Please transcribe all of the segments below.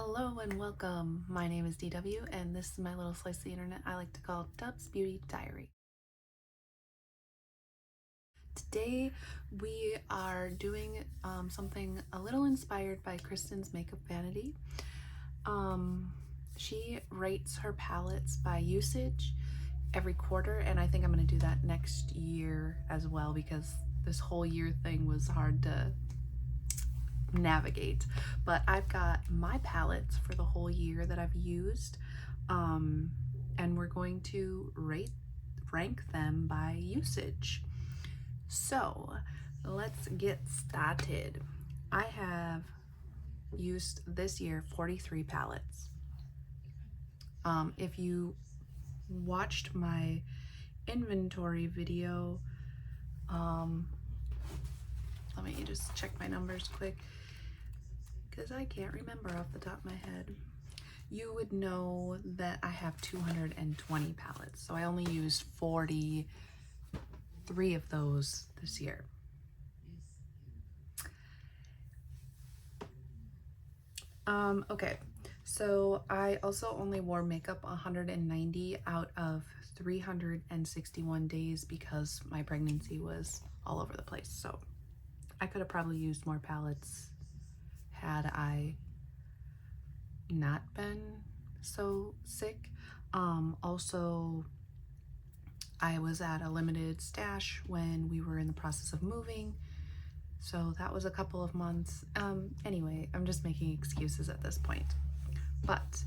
Hello and welcome. My name is DW and this is my little slice of the internet I like to call Dub's Beauty Diary. Today we are doing something a little inspired by Kristen's Makeup Vanity. She rates her palettes by usage every quarter, and I think I'm going to do that next year as well because this whole year thing was hard to navigate. But I've got my palettes for the whole year that I've used, and we're going to rank them by usage. So let's get started. I have used this year 43 palettes. If you watched my inventory video, let me just check my numbers quick because I can't remember off the top of my head. You would know that I have 220 palettes, so I only used 43 of those this year. Okay, so I also only wore makeup 190 out of 361 days because my pregnancy was all over the place. So I could have probably used more palettes had I not been so sick. Also, I was at a limited stash when we were in the process of moving, so that was a couple of months. Anyway, I'm just making excuses at this point. But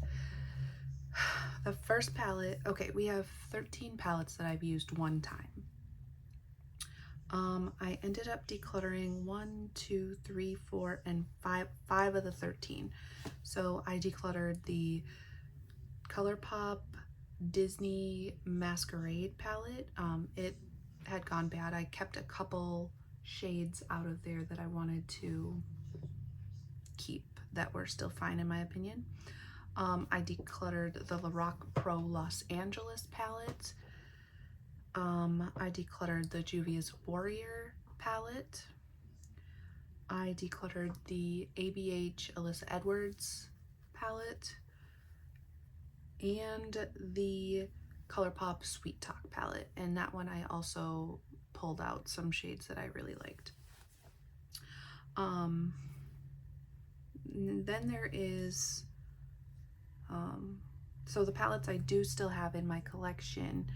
the first palette, okay, we have 13 palettes that I've used one time. I ended up decluttering 1, 2, 3, 4, and 5 of the 13. So I decluttered the ColourPop Disney Masquerade palette. It had gone bad. I kept a couple shades out of there that I wanted to keep that were still fine in my opinion. I decluttered the Lorac Pro Los Angeles palette. I decluttered the Juvia's Warrior palette. I decluttered the ABH Alyssa Edwards palette and the ColourPop Sweet Talk palette, and that one I also pulled out some shades that I really liked. Then there is so the palettes I do still have in my collection.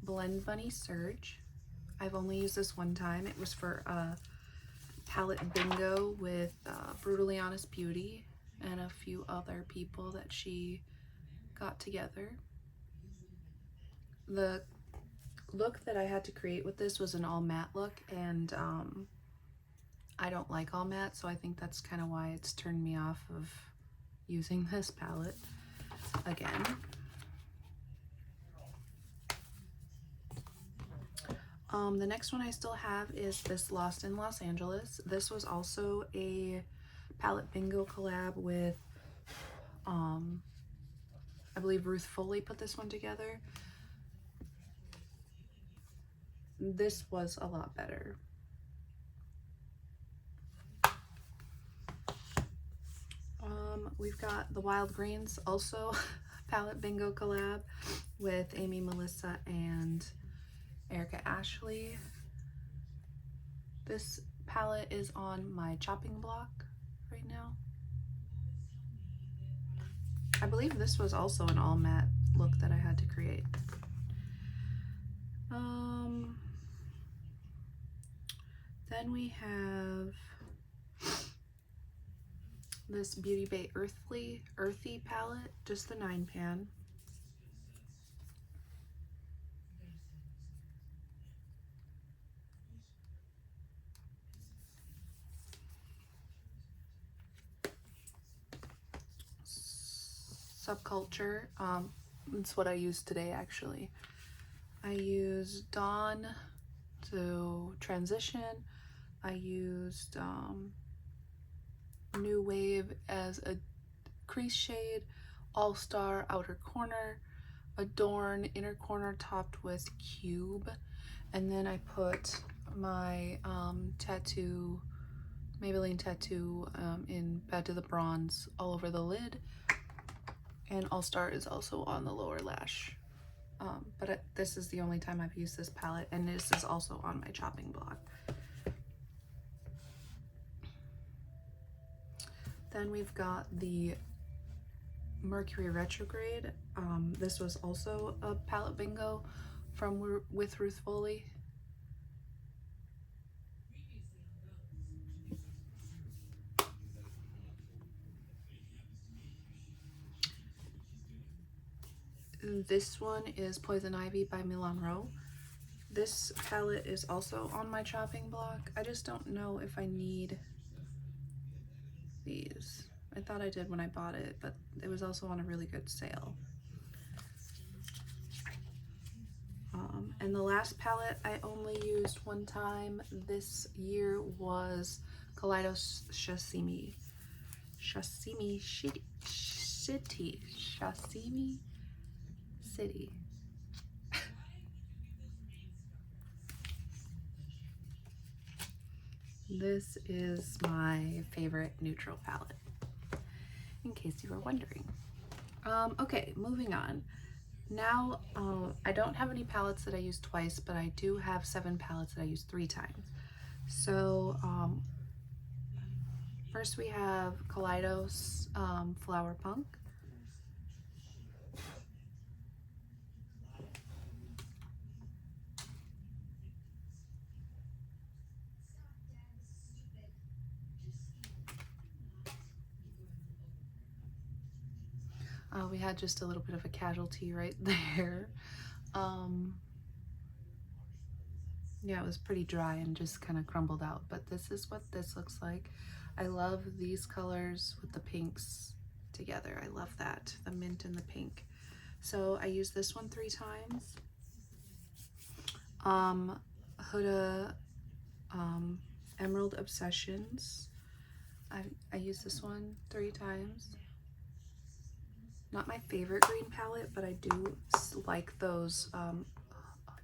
Blend Bunny Surge. I've only used this one time. It was for a palette bingo with Brutally Honest Beauty and a few other people that she got together. The look that I had to create with this was an all matte look, and I don't like all matte, so I think that's kind of why it's turned me off of using this palette again. The next one I still have is this Lost in Los Angeles. This was also a palette bingo collab with, I believe Ruth Foley put this one together. This was a lot better. We've got the Wild Greens, also palette bingo collab with Amy, Melissa, and Erica Ashley. This palette is on my chopping block right now. I believe this was also an all matte look that I had to create. Then we have this Beauty Bay Earthy palette, just the 9-pan. Subculture, it's what I used today actually. I used Dawn to transition. I used New Wave as a crease shade, All Star outer corner, Adorn inner corner topped with Cube, and then I put my Tattoo Maybelline tattoo in Bed to the Bronze all over the lid, and All Star is also on the lower lash. But this is the only time I've used this palette, and this is also on my chopping block. Then we've got the Mercury Retrograde. This was also a palette bingo from with Ruth Foley. This one is Poison Ivy by Milan Rowe. This palette is also on my chopping block. I just don't know if I need these. I thought I did when I bought it, but it was also on a really good sale. And the last palette I only used one time this year was Kaleidos Sashimi City. This is my favorite neutral palette, in case you were wondering. Okay, moving on. Now, I don't have any palettes that I use twice, but I do have 7 palettes that I use 3 times. So, first we have Kaleidos Flower Punk. We had just a little bit of a casualty right there. Yeah, it was pretty dry and just kind of crumbled out, but this is what this looks like. I love these colors with the pinks together. I love that, the mint and the pink. So I used this one 3 times. Huda Emerald Obsessions. I used this one 3 times. Not my favorite green palette, but I do like those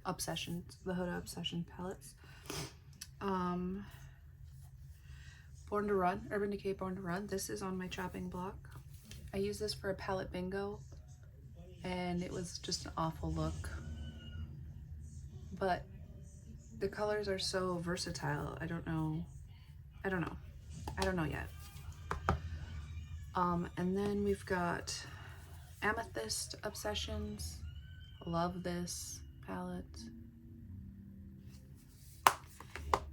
Obsessions, the Huda Obsession palettes. Born to Run, Urban Decay Born to Run. This is on my chopping block. I used this for a palette bingo, and it was just an awful look. But the colors are so versatile. I don't know yet. And then we've got Amethyst Obsessions. Love this palette.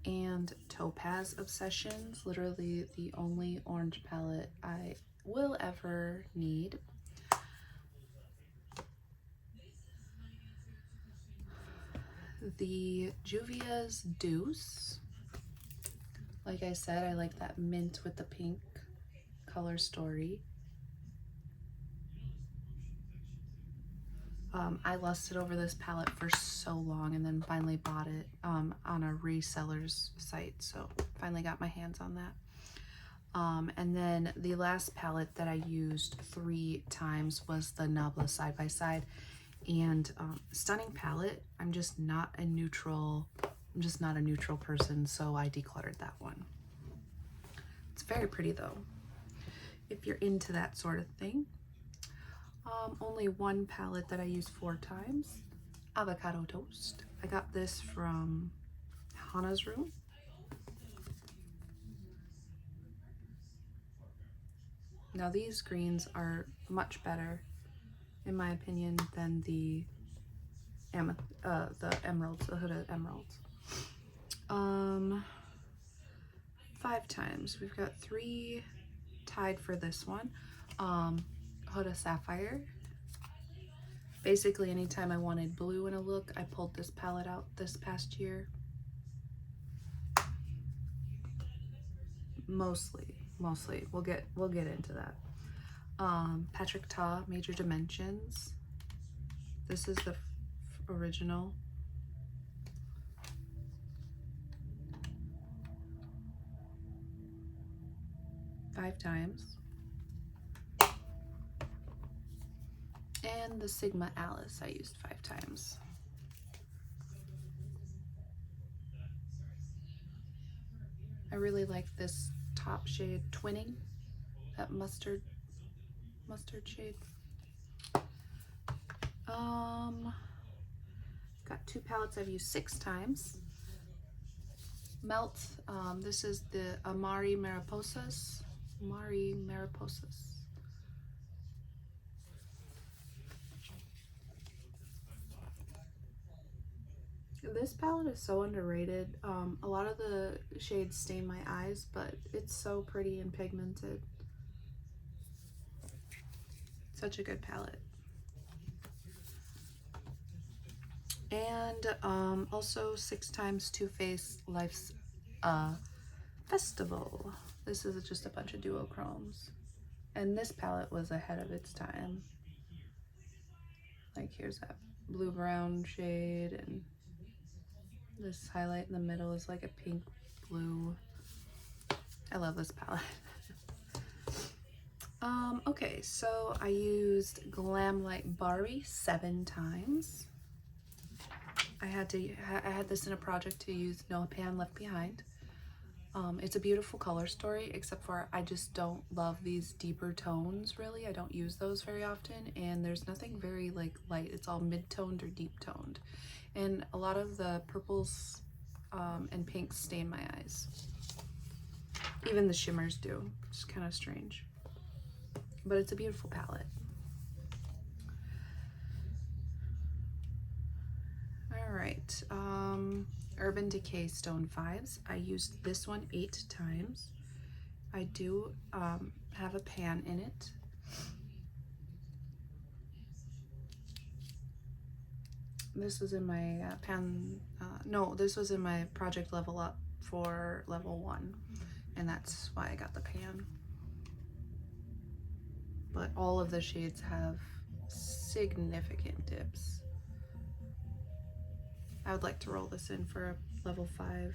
And Topaz Obsessions, literally the only orange palette I will ever need. The Juvia's Deuce. Like I said, I like that mint with the pink color story. I lusted over this palette for so long and then finally bought it on a reseller's site, so finally got my hands on that. And then the last palette that I used 3 times was the Nabla Side by Side, and stunning palette. I'm just not a neutral person, so I decluttered that one. It's very pretty though, if you're into that sort of thing. Only one palette that I used 4 times, Avocado Toast. I got this from Hannah's Room. Now these greens are much better, in my opinion, than the emeralds, the Huda emeralds. 5 times. We've got 3 tied for this one. Huda Sapphire. Basically, anytime I wanted blue in a look, I pulled this palette out this past year. Mostly. We'll get into that. Patrick Ta, Major Dimensions. This is the original. Five times. And the Sigma Alice I used 5 times. I really like this top shade, Twinning, that mustard shade. Got two palettes I've used 6 times. Melt, this is the Amari Mariposas. This palette is so underrated. A lot of the shades stain my eyes, but it's so pretty and pigmented. Such a good palette. And also 6 times Too Faced Life's Festival. This is just a bunch of duochromes. And this palette was ahead of its time. Like here's that blue-brown shade, and this highlight in the middle is like a pink blue. I love this palette. Okay, so I used Glamlight Bari 7 times. I had this in a project to use No Pan Left Behind. It's a beautiful color story, except for I just don't love these deeper tones, really. I don't use those very often, and there's nothing very like light. It's all mid-toned or deep-toned. And a lot of the purples and pinks stain my eyes. Even the shimmers do. It's kind of strange. But it's a beautiful palette. Alright, Urban Decay Stone 5s. I used this one 8 times. I do have a pan in it. This was in my this was in my project level up for level 1, and that's why I got the pan. But all of the shades have significant dips. I would like to roll this in for level 5.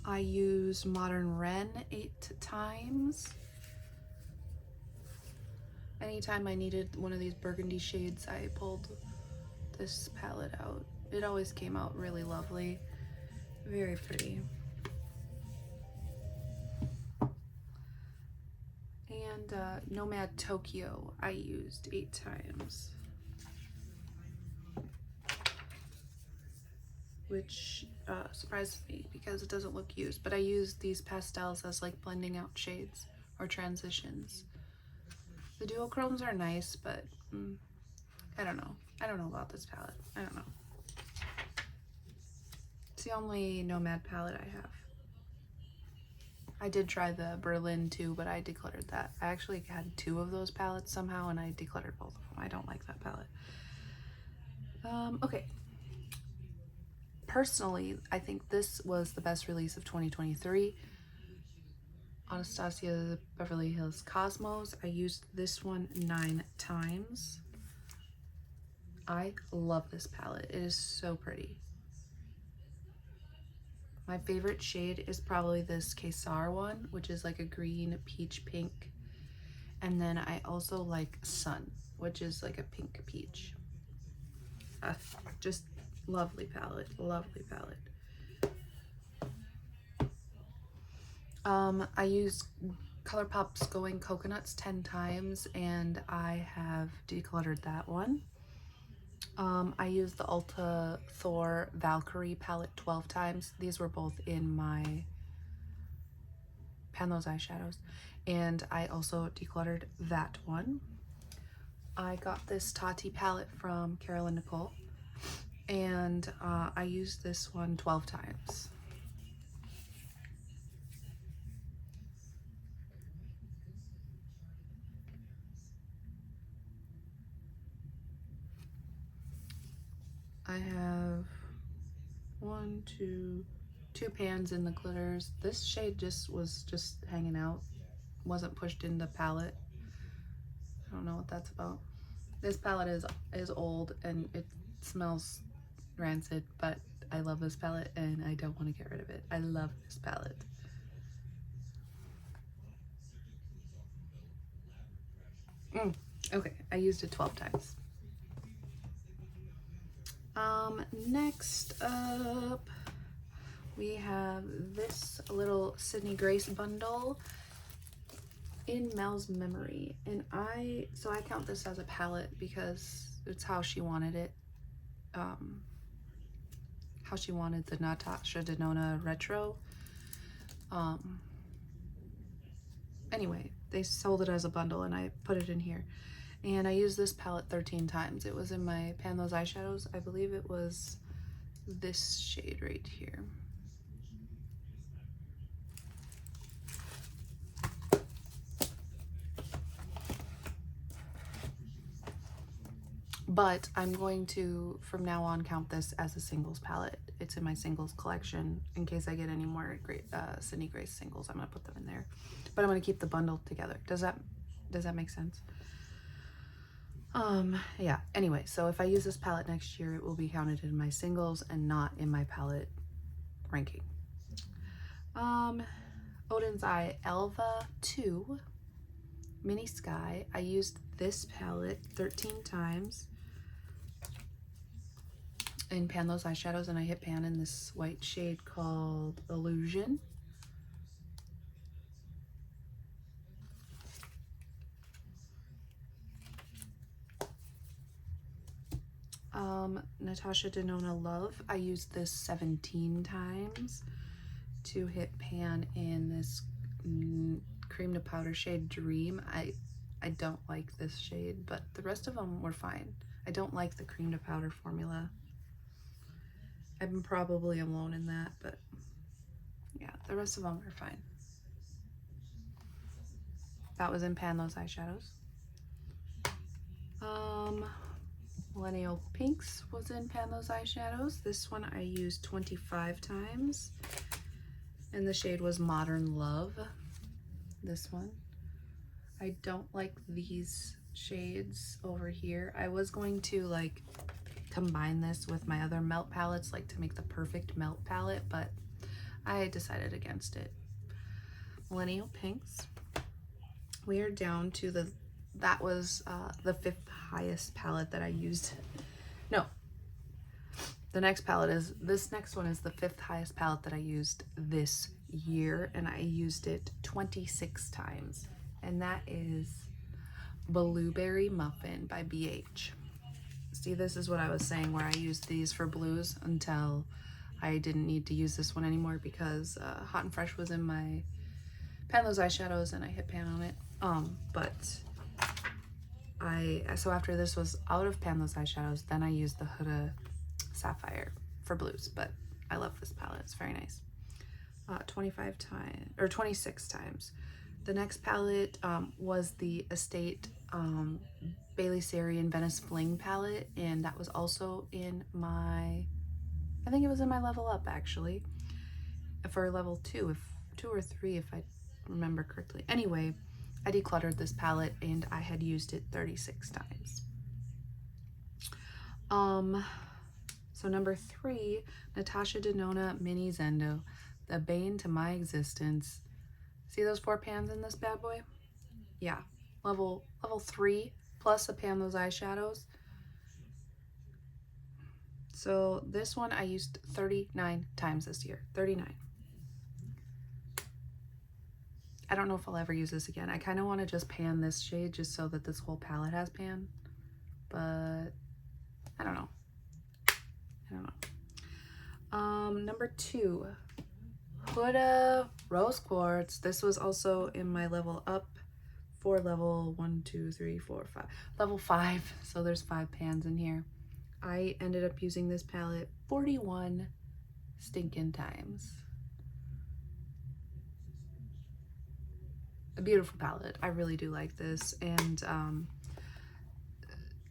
I use Modern Ren 8 times. Anytime I needed one of these burgundy shades, I pulled this palette out. It always came out really lovely. Very pretty. And Nomad Tokyo I used 8 times. Which surprised me because it doesn't look used, but I used these pastels as like blending out shades or transitions. The duochromes are nice, but I don't know. I don't know about this palette. I don't know. It's the only Nomad palette I have. I did try the Berlin too, but I decluttered that. I actually had 2 of those palettes somehow, and I decluttered both of them. I don't like that palette. Okay. Personally, I think this was the best release of 2023. Anastasia Beverly Hills Cosmos. I used this one 9 times. I love this palette. It is so pretty. My favorite shade is probably this Kesar one, which is like a green peach pink. And then I also like Sun, which is like a pink peach. Just lovely palette, lovely palette. I use ColourPop's Going Coconuts 10 times, and I have decluttered that one. I used the Ulta Thor Valkyrie palette 12 times. These were both in my Pan Those Eyeshadows, and I also decluttered that one. I got this Tati palette from Carolyn Nicole, and I used this one 12 times. I have 2 pans in the glitters. This shade was just hanging out, wasn't pushed in the palette. I don't know what that's about. This palette is old and it smells rancid, but I love this palette and I don't want to get rid of it. I love this palette. Okay, I used it 12 times. Next up, we have this little Sydney Grace bundle in Mel's Memory. And I count this as a palette because it's how she wanted it. How she wanted the Natasha Denona retro. Anyway, they sold it as a bundle and I put it in here. And I used this palette 13 times. It was in my Pan Those Eyeshadows. I believe it was this shade right here. But I'm going to, from now on, count this as a singles palette. It's in my singles collection. In case I get any more Sydney Grace singles, I'm going to put them in there. But I'm going to keep the bundle together. Does that make sense? Yeah. Anyway, so if I use this palette next year, it will be counted in my singles and not in my palette ranking. Odin's Eye Elva 2 Mini Sky. I used this palette 13 times in Pan Those Eyeshadows, and I hit pan in this white shade called Illusion. Natasha Denona Love. I used this 17 times to hit pan in this cream to powder shade Dream. I don't like this shade, but the rest of them were fine. I don't like the cream to powder formula. I'm probably alone in that, but yeah, the rest of them are fine. That was in Pan Those Eyeshadows. Millennial Pinks was in Pan Those Eyeshadows. This one I used 25 times, and the shade was Modern Love. This one. I don't like these shades over here. I was going to like combine this with my other melt palettes, like to make the perfect melt palette, but I decided against it. Millennial Pinks. We are down to that was the 5th highest palette that I used. No, the next palette is, this next one is the 5th highest palette that I used this year, and I used it 26 times, and that is Blueberry Muffin by BH. See, this is what I was saying, where I used these for blues until I didn't need to use this one anymore because Hot and Fresh was in my Pan Those Eyeshadows and I hit pan on it. So after this was out of Pan Those Eyeshadows, then I used the Huda Sapphire for blues, but I love this palette. It's very nice. 25 times, or 26 times. The next palette was the Estate Bailey Sari and Venice Fling palette, and that was also in my, I think it was in my Level Up actually, for level 2, 2 or 3 if I remember correctly. Anyway, I decluttered this palette and I had used it 36 times. So number 3, Natasha Denona Mini Zendo, the bane to my existence. See those 4 pans in this bad boy? Yeah, level 3 plus a Pan Those Eyeshadows. So this one I used 39 times this year. 39. I don't know if I'll ever use this again. I kind of want to just pan this shade just so that this whole palette has pan, but I don't know. Number 2, Huda Rose Quartz. This was also in my Level Up for level 1, 2, 3, 4, 5. Level 5, so there's 5 pans in here. I ended up using this palette 41 stinking times. A beautiful palette. I really do like this, and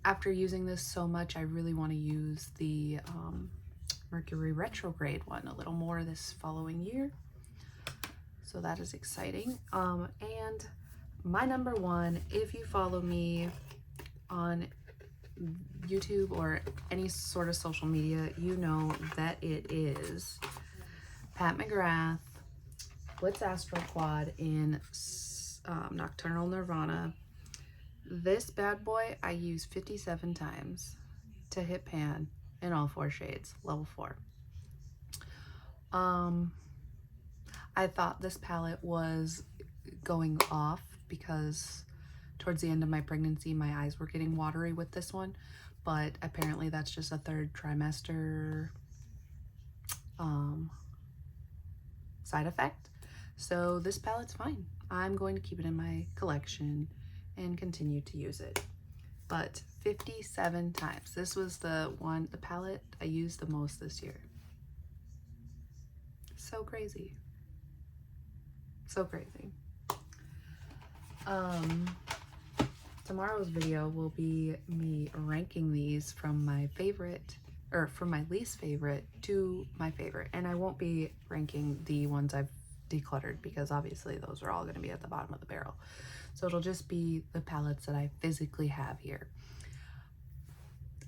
after using this so much, I really want to use the Mercury retrograde one a little more this following year, so that is exciting. And my number 1, if you follow me on YouTube or any sort of social media, you know that it is Pat McGrath Blitz Astral Quad in Nocturnal Nirvana. This bad boy I used 57 times to hit pan in all 4 shades, level 4. Um, I thought this palette was going off because towards the end of my pregnancy, my eyes were getting watery with this one, but apparently that's just a third trimester side effect. So this palette's fine. I'm going to keep it in my collection and continue to use it. But 57 times. This was the palette I used the most this year. So crazy. So crazy. Tomorrow's video will be me ranking these from my favorite, or from my least favorite to my favorite. And I won't be ranking the ones I've decluttered because obviously those are all going to be at the bottom of the barrel. So it'll just be the palettes that I physically have here.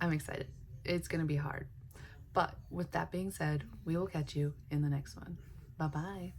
I'm excited. It's going to be hard. But with that being said, we will catch you in the next one. Bye-bye.